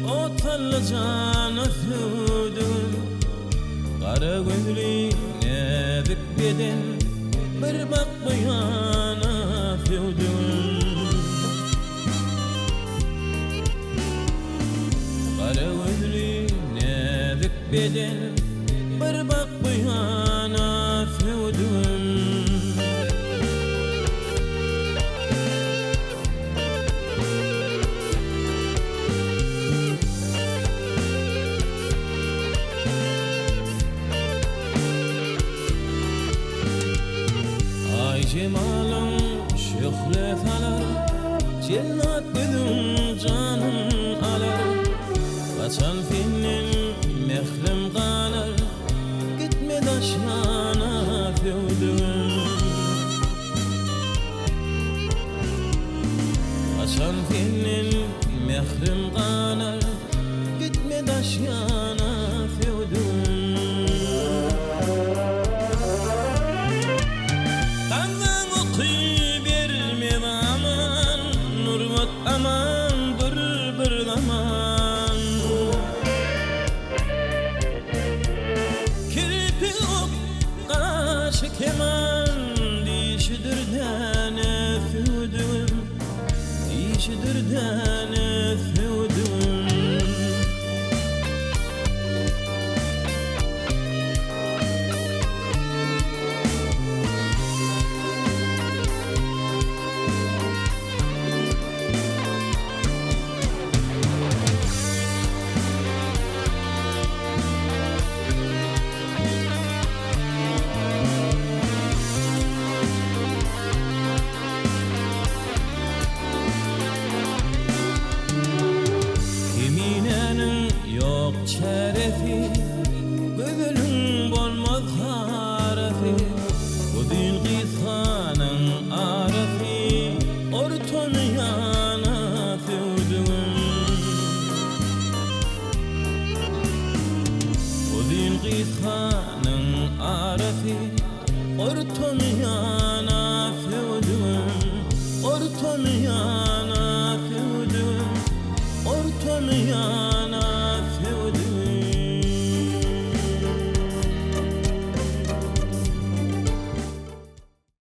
o tallacana sürdüm. Kara gözlüğüne dikbeden bir bak bu yana sürdüm. Kara gözlüğüne dikbeden bir bak bu yana sürdüm. Cemalım şöhret alır, cennet gözüm canım alır. Kaçan senin mehrim kalır, gitme taşlana sürdüm. Kaçan senin mehrim kalır, gitme taşlana sürdüm. Aman bir zaman kirpi ok kaşı keman dişidir dene sürdüm, dişidir dene sürdüm. Yok şerefi, gözünün olmaz harefi. Bugün kısanın arefi, ortamı yana sürdüm. Bugün kısanın arefi, ortamı yana sürdüm. Ortamı yana sürdüm, ortamı yana.